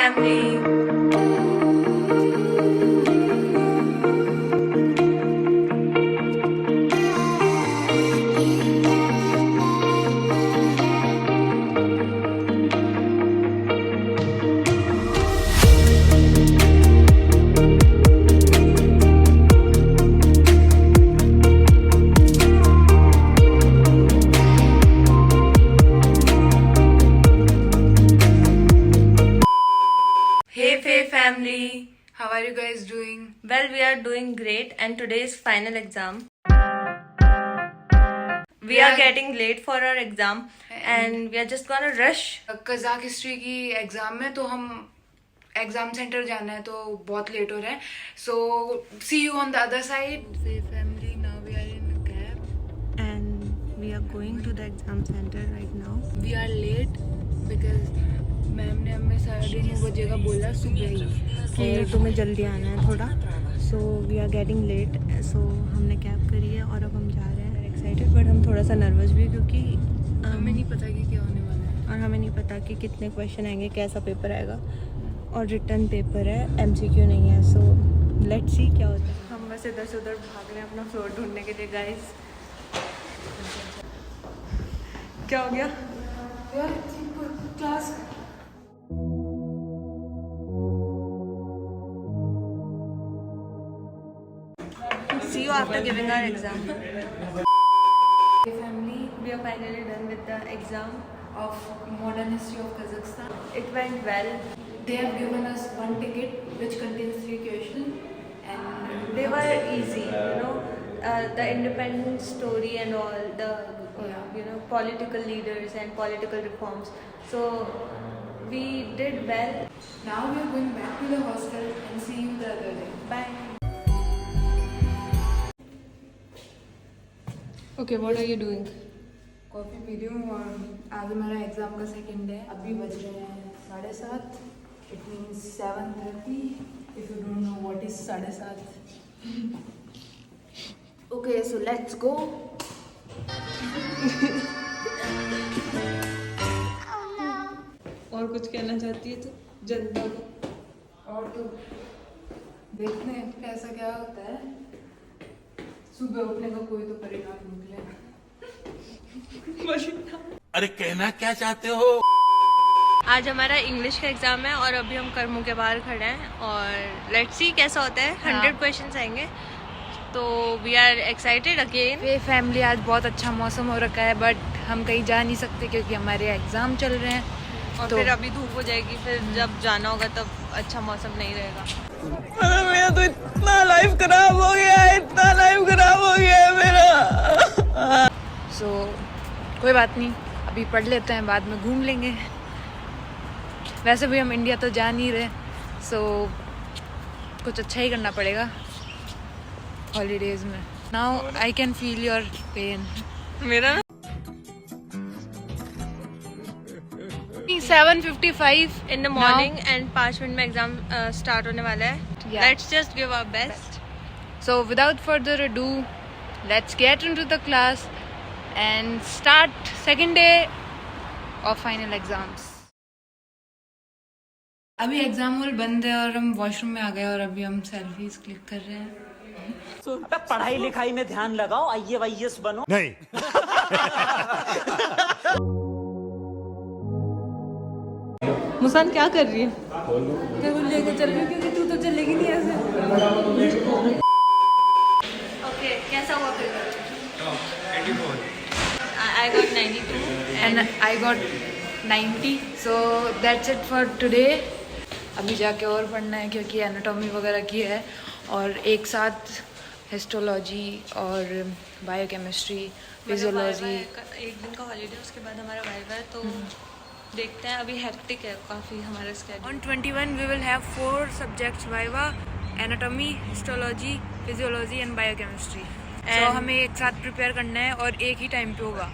family. Hey Faye family. How are you guys doing? Well, we are doing great, and today is final exam. We are getting late for our exam, and we are just gonna rush. Kazakh history की exam में तो हम exam centre जाना है तो बहुत late हो रहे हैं. So see you on the other side. Family now we are in a cab And we are going to the exam center right now. We are late because ma'am ने हमें 9:30 बजे का बोला सुबह ही कि तुम्हें जल्दी आना है थोड़ा. So we are getting late. So हमने कैब करी है और अब हम जा रहे हैं. एक्साइटेड बट हम थोड़ा सा नर्वस भी क्योंकि हमें नहीं पता कि क्या होने वाला है और हमें नहीं पता कि कितने क्वेश्चन आएंगे, कैसा पेपर आएगा. और रिटर्न पेपर है, MCQ नहीं है. सो लेट्स सी क्या होता है. हम बस इधर से उधर भाग रहे हैं अपना फ्लोर ढूंढने के लिए. गाइस क्या हो गया? यार class See you after giving our exam. family We are finally done with the exam. of modern history of Kazakhstan. It went well. They have given us one ticket which contains 3 questions and They were easy, the independence story and all the political leaders and political reforms. So we did well. now we are going back to the hostel and see you the other day. Bye. Okay, what are you doing? Coffee P रही हूँ और आज हमारा exam का second day. अभी बज रहे हैं 7:30. It means 7:30 if you don't know what is 7:30. Okay so let's go. और कुछ कहना चाहती है तो जनता को? और तो देखते हैं कैसा क्या होता है. सुबह उठने का कोई तो परिणाम निकलेगा. अरे कहना क्या चाहते हो? आज हमारा इंग्लिश का एग्जाम है और अभी हम कर्मों के बाहर खड़े हैं और लेट्स सी कैसा होता है. 100 क्वेश्चंस आएंगे तो वी आर एक्साइटेड अगेन. वे फैमिली आज बहुत अच्छा मौसम हो रखा है बट हम कहीं जा नहीं सकते क्योंकि हमारे एग्ज़ाम चल रहे हैं. और तो फिर अभी धूप हो जाएगी, फिर जब जाना होगा तब अच्छा मौसम नहीं रहेगा. मेरा तो इतना लाइफ खराब हो गया है, इतना लाइफ खराब हो गया है मेरा. सो कोई बात नहीं, अभी पढ़ लेते हैं, बाद में घूम लेंगे. वैसे भी हम इंडिया तो जा नहीं रहे. सो कुछ अच्छा ही करना पड़ेगा हॉलीडेज में. Now I can feel your pain. मेरा 7:55 in the morning and 5 minute में एग्जाम स्टार्ट होने वाला है. Yeah. Let's just give our best. So without further ado, let's get into the class and start second day of final exams. अभी exam hall बंद है और हम washroom में आ गए और अभी हम सेल्फीज क्लिक कर रहे हैं. पढ़ाई लिखाई में ध्यान लगाओ, IAS बनो. नहीं. मुस्कान क्या कर रही है? तेरे को लेके चल रही क्योंकि तू तो चलेगी नहीं ऐसे. ओके, कैसा हुआ paper? 84. I got 92 And I got 90. So that's it for today. अभी जाके और पढ़ना है क्योंकि एनाटॉमी वगैरह की है और एक साथ हिस्टोलॉजी और बायोकेमिस्ट्री, फिजियोलॉजी. एक दिन का हॉलीडे, उसके बाद हमारा वाइवा है तो देखते हैं. अभी हेक्टिक है काफ़ी हमारा schedule. On 21 we will have 4 subjects: viva, anatomy, histology, physiology and biochemistry. So हमें एक साथ प्रिपेयर करना है और एक ही टाइम पे होगा.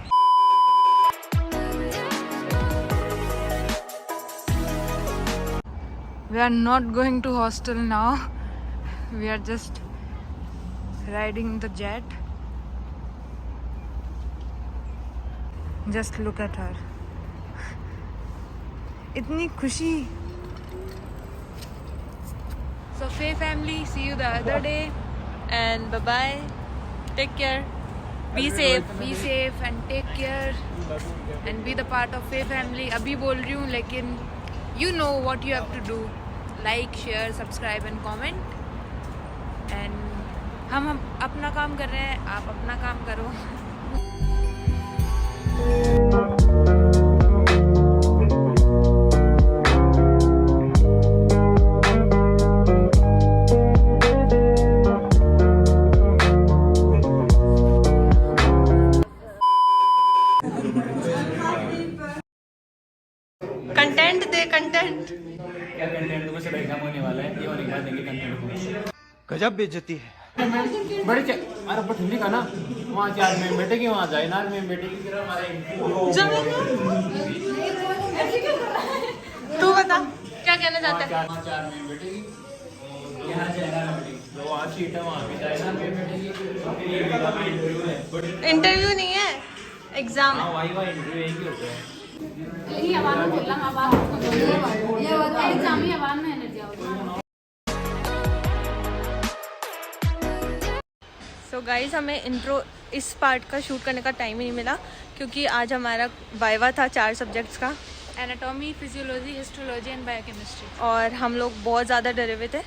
We are not going to hostel now. We are just riding the jet. Just look at her. इतनी खुशी So Faye family, see you the other day. And bye bye. Take care. Be safe. Be safe and take care and be the part of Faye family. अभी बोल रही हूँ लेकिन you know what you have to do. Like, share, subscribe and comment. And हम अपना काम कर रहे हैं, आप अपना काम करो. कंटेंट दे कंटेंट. क्या कंटेंट तुम्हें सब एग्जाम होने वाला है, ये होने के बाद देंगे कंटेंट को. गजब बेइज्जती है. बड़े अरे बट हिंदी का ना वहाँ 4 में बैठेगी, वहाँ जाए ना में बैठेगी फिर हमारे तू बता क्या कहना चाहता है. 4 में बैठेगी, यहाँ जाए ना में बैठेगी, तो वहाँ सीट है वहाँ भी जाए ना में बैठेगी. फिर ये इंटरव्यू है. इंटरव्यू नहीं है, एग्जाम हाँ है. वही वही इंटरव्यू एक ही होता है. सो गाइस हमें इंट्रो इस पार्ट का शूट करने का टाइम ही नहीं मिला क्योंकि आज हमारा वाइवा था 4 सब्जेक्ट्स का Anatomy, physiology, histology and biochemistry. और हम लोग बहुत ज़्यादा डरे हुए थे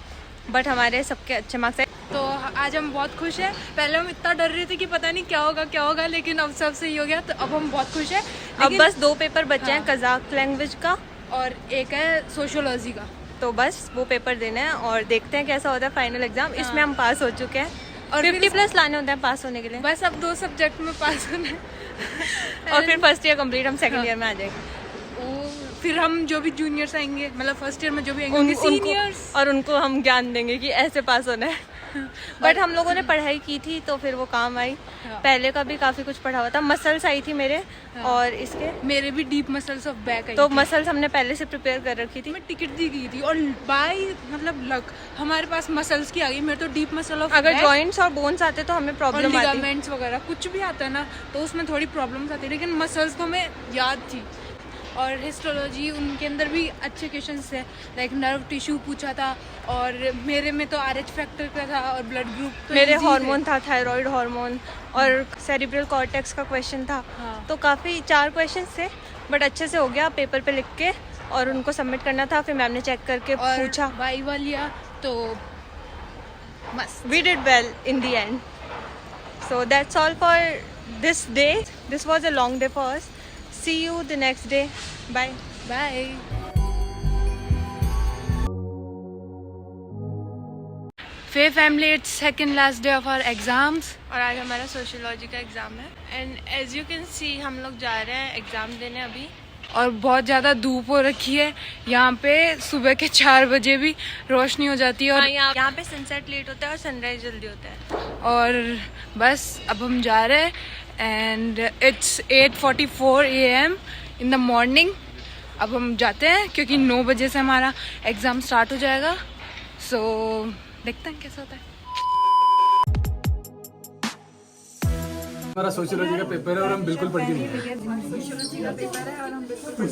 बट हमारे सबके अच्छे मार्क्स आए. तो आज हम बहुत खुश हैं. पहले हम इतना डर रहे थे कि पता नहीं क्या होगा लेकिन अब सब सही हो गया. तो अब हम बहुत खुश हैं. अब बस 2 पेपर बचे हैं, कज़ाक लैंग्वेज का और एक है सोशियोलॉजी का. तो बस वो पेपर देने हैं और देखते हैं कैसा होता है फाइनल एग्जाम. इसमें हम पास हो चुके हैं और 50+ लाने होते हैं पास होने के लिए. बस अब 2 सब्जेक्ट में पास होना है. और फिर फर्स्ट ईयर कंप्लीट, हम सेकंड ईयर में आ जाएंगे. फिर हम जो भी जूनियर्स आएंगे, मतलब फर्स्ट ईयर में जो भी आएंगे उनके सीनियर्स, और उनको हम ज्ञान देंगे कि ऐसे पास होना है. बट हम लोगों ने पढ़ाई की थी तो फिर वो काम आई. पहले का भी काफ़ी कुछ पढ़ा हुआ था. मसल्स आई थी मेरे और इसके मेरे भी deep muscles of back I तो थी. मसल्स हमने पहले से प्रिपेयर कर रखी थी. मैं टिकट दी गई थी और बाय मतलब लक हमारे पास मसल्स की आ गई. मेरे तो डीप मसल ऑफ अगर जॉइंट्स और बोन्स आते तो हमें और प्रॉब्लम आती. लिगामेंट्स वगैरह कुछ भी आता है ना तो उसमें थोड़ी प्रॉब्लम्स आती है, लेकिन मसल्स तो हमें याद थी. और हिस्टोलॉजी उनके अंदर भी अच्छे क्वेश्चंस थे, लाइक नर्व टिश्यू पूछा था और मेरे में तो RH फैक्टर का था और ब्लड ग्रुप तो मेरे easy थे. हार्मोन था, थायराइड हार्मोन और सेरिब्रल कॉर्टेक्स का क्वेश्चन था. हाँ. तो काफ़ी 4 क्वेश्चन थे बट अच्छे से हो गया. पेपर पे लिख के और उनको सबमिट करना था. फिर मैम ने चेक करके और पूछा. वाइवा लिया तो मस्त. We did well in the end. So that's all for this day. This was a long day for us. See you the next day. Bye. Bye. फे family, it's second last day of our exams. और आज हमारा sociology का exam है and as you can see हम लोग जा रहे हैं एग्ज़ाम देने अभी. और बहुत ज़्यादा धूप हो रखी है यहाँ पे. सुबह के 4 बजे भी रोशनी हो जाती है. और यहाँ पे सनसेट लेट होता है और सनराइज जल्दी होता है. और बस अब हम जा रहे हैं and it's 8:44 AM in the morning. अब हम जाते हैं क्योंकि 9 बजे से हमारा एग्ज़ाम स्टार्ट हो जाएगा. सो देखते हैं कैसा होता है. हमारा सोशियोलॉजी का पेपर है और हम बिल्कुल पढ़ के नहीं आए. सोशियोलॉजी का पेपर है और हम बिल्कुल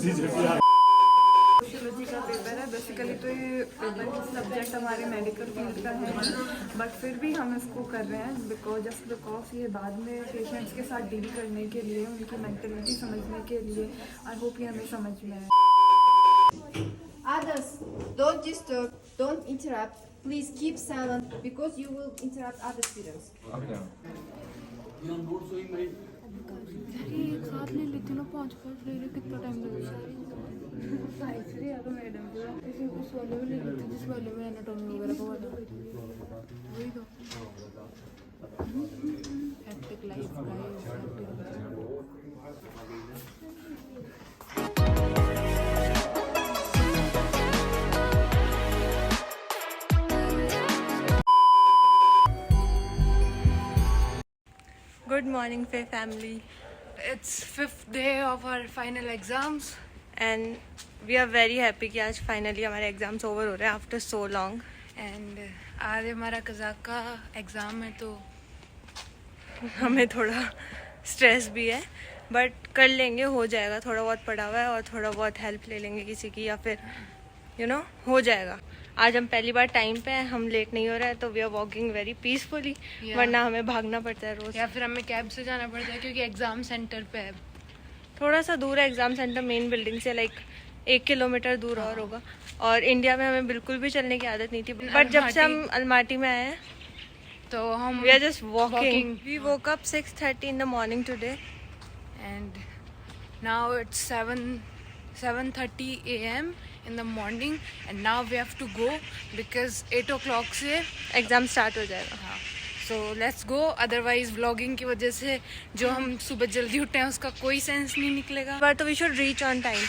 सोशियोलॉजी का पेपर है. बेसिकली तो ये सब्जेक्ट हमारे मेडिकल फील्ड का है बट फिर भी हम इसको कर रहे हैं बिकॉज ये बाद में पेशेंट्स के साथ डील करने के लिए, उनकी मेंटलिटी समझने के लिए. आई होप ये हमें समझ में आए. Others, don't disturb, don't interrupt. Please keep silent because you will interrupt other students. एक साथ ले लेती ना 5 ले ले कितना टाइम लगेगा. उस वाले में ले लेती जिस वाले में एनाटॉमी वगैरह का वाला वही तो. Haptic life Good morning, Faye family. It's 5th day of our final exams. And we are very happy कि आज finally हमारे exams over हो रहे हैं after so long. And आज हमारा कज़ाक का एग्ज़ाम है तो हमें थोड़ा स्ट्रेस भी है बट कर लेंगे, हो जाएगा. थोड़ा बहुत पढ़ा हुआ है और थोड़ा बहुत हेल्प ले लेंगे किसी की या फिर हो जाएगा। आज हम पहली बार टाइम पे हैं, हम लेट नहीं हो रहा है, तो we are walking very peacefully, वरना हमें भागना पड़ता है रोज। या फिर हमें कैब से जाना पड़ता है क्योंकि एग्जाम सेंटर पे है। थोड़ा सा दूर है एग्जाम सेंटर मेन बिल्डिंग से, लाइक 1 किलोमीटर दूर और होगा। और इंडिया में हमें बिल्कुल भी चलने की आदत नहीं थी, बट जब से हम अलमाटी में आए हैं तो हम we are just walking. We woke up 6:30 in the morning today and now it's 7:30 a.m. in the morning and now we have to go because 8 o'clock से एग्जाम स्टार्ट हो जाएगा। so let's go, otherwise vlogging की वजह से जो हम सुबह जल्दी उठे हैं उसका कोई सेंस नहीं निकलेगा। But we should reach on time.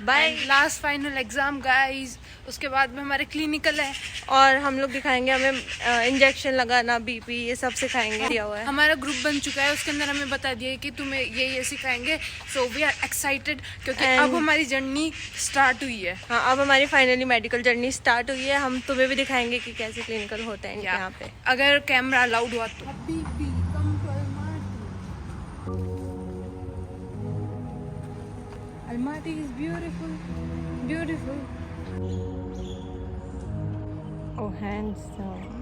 Bye. Last final exam guys, उसके बाद में हमारे क्लिनिकल है और हम लोग दिखाएंगे, हमें इंजेक्शन लगाना, बीपी, ये सब सिखाएंगे दिया हुआ है। हमारा ग्रुप बन चुका है, उसके अंदर हमें बता दिया है कि तुम्हें ये सिखाएंगे। सो वी आर एक्साइटेड क्योंकि अब हमारी जर्नी स्टार्ट हुई है। हाँ, अब हमारी फाइनली मेडिकल जर्नी स्टार्ट हुई है। हम तुम्हें भी दिखाएंगे कि कैसे क्लिनिकल होता है यहाँ पे, अगर कैमरा अलाउड हुआ तो। Almaty is beautiful, beautiful. Oh, handsome.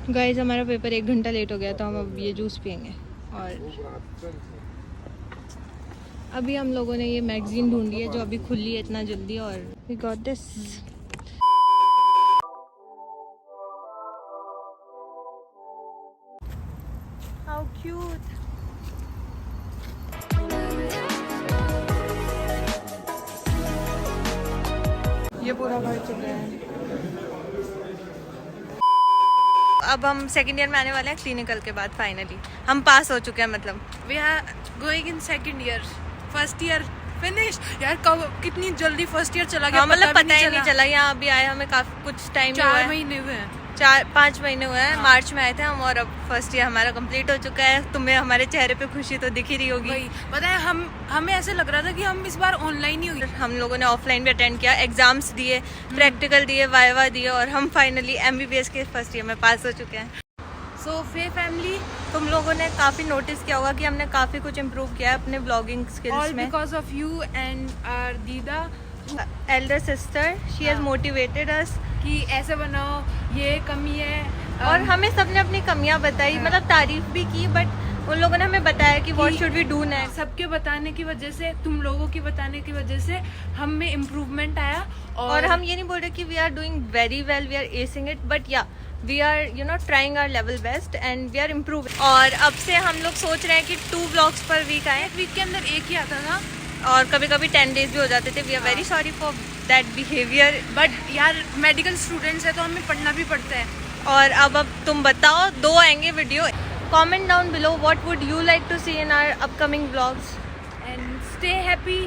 Guys, हमारा पेपर 1 घंटा लेट हो गया, तो हम अब ये जूस पियेंगे। और अभी हम लोगों ने ये मैगजीन ढूंढी है जो अभी खुली है इतना जल्दी, और we got this. How cute. ये पूरा भर चुका है। अब हम सेकंड ईयर में आने वाले हैं क्लिनिकल के बाद। फाइनली हम पास हो चुके हैं, मतलब we are going in second year, first year finish. यार कब कितनी जल्दी फर्स्ट ईयर चला गया, मतलब पता ही नहीं चला। यहाँ अभी आए हमें काफी कुछ टाइम, 4 महीने हुए हैं, 4-5 महीने हुए हैं। मार्च में आए थे हम, और अब फर्स्ट ईयर हमारा कंप्लीट हो चुका है। तुम्हें हमारे चेहरे पे खुशी तो दिख ही रही होगी। वही पता है, हमें ऐसे लग रहा था कि हम इस बार ऑनलाइन ही हुई। हम लोगों ने ऑफलाइन भी अटेंड किया, एग्जाम्स दिए, प्रैक्टिकल दिए, वाइवा दिए, और हम फाइनली MBBS के फर्स्ट ईयर में पास हो चुके हैं। सो फे फैमिली, तुम लोगों ने काफ़ी नोटिस किया होगा कि हमने काफ़ी कुछ इम्प्रूव किया है अपने ब्लॉगिंग स्किल्स ऑल में। Because of you and our दीदा, elder sister, she has motivated us कि ऐसे बनाओ, ये कमी है। और हमें सबने अपनी कमियां बताई, मतलब तारीफ भी की, बट उन लोगों ने हमें बताया कि what should we do next. सबके बताने की वजह से, तुम लोगों की बताने की वजह से हम में इम्प्रूवमेंट आया। और हम ये नहीं बोल रहे कि we are doing very well, we are acing it, but yeah we are trying our level best and we are improving. और अब से हम लोग सोच रहे हैं कि 2 व्लॉग्स पर वीक आए। वीक के अंदर एक ही आता था, और कभी कभी 10 डेज भी हो जाते थे। We are very sorry for that behaviour, but यार मेडिकल स्टूडेंट्स है तो हमें पढ़ना भी पड़ता है। और अब तुम बताओ, 2 आएंगे video. Comment down below what would you like to see in our upcoming vlogs. And stay happy,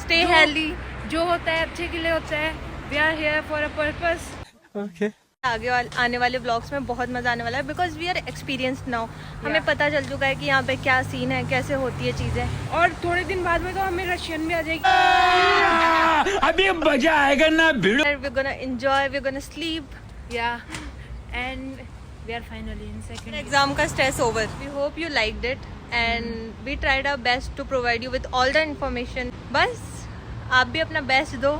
stay healthy. जो होता है अच्छे के लिए होता है। We are here for a purpose. Okay. आगे आने वाले व्लॉग्स में बहुत मजा आने वाला है, because we are experienced now. हमें पता चल चुका है कि यहाँ पे क्या सीन है, कैसे होती है चीजें। और थोड़े दिन बाद में तो हमें रशियन भी आ जाएगी। अभी मजा आएगा ना भिड़ो। We're gonna enjoy, we're gonna sleep. Yeah, and we are finally in second year. Exam का stress over. We hope you liked it and we tried our best to provide you with all the information. बस आप भी अपना best दो,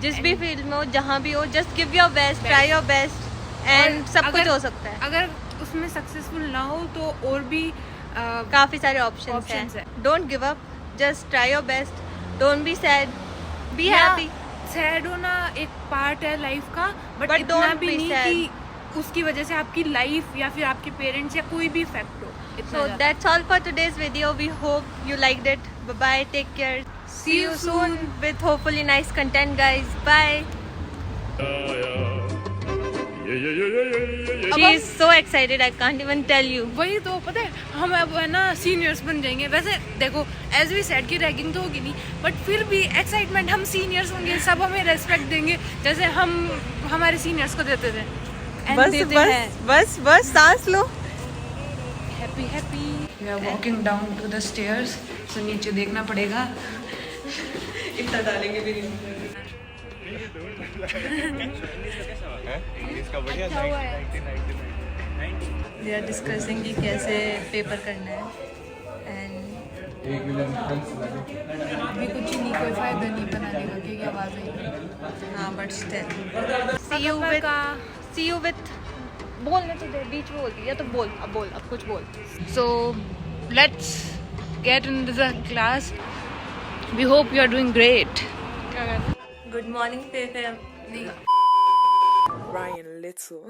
जिस भी field में हो, जहाँ भी हो, just give your best, try your best and सब कुछ हो सकता है। अगर उसमें सक्सेसफुल ना हो तो और भी काफी सारे ऑप्शंस options हैं। Don't give up, just try your best. Don't be sad, be happy. Sad होना एक पार्ट है लाइफ का, बट But इतना don't भी be नहीं sad. कि उसकी वजह से आपकी लाइफ या फिर आपके पेरेंट्स या कोई भी इफेक्ट हो। इतना So ज़्यादा। that's all for today's video. We hope you liked it. Bye bye, take care. See you soon with hopefully nice content, guys. Bye. She is so excited, I can't even tell you. वही तो पता है, हम अब है ना seniors बन जाएंगे। वैसे देखो, एज वी सेड की रैगिंग तो होगी नहीं, बट फिर भी एक्साइटमेंट, हम सीनियर्स होंगे, सब हमें रेस्पेक्ट देंगे जैसे हम हमारे सीनियर्स को देते थे। And देते हैं। बस सांस लो। Happy happy. We are walking down to the stairs, तो नीचे देखना पड़ेगा। इतना डालेंगे भी नहीं। We are discussing कि कैसे पेपर करना है, and 1 मिलियन फ्रेंड्स लगे। अभी कुछ नहीं, कोई फायदा नहीं बनाने का क्योंकि आवाज़ आएगी। हाँ but still see you with बोलने तो दे, बीच में बोलती है तो बोल, अब कुछ बोल। So let's get into the class. We hope you are doing great. Good morning फिर Ryan Little.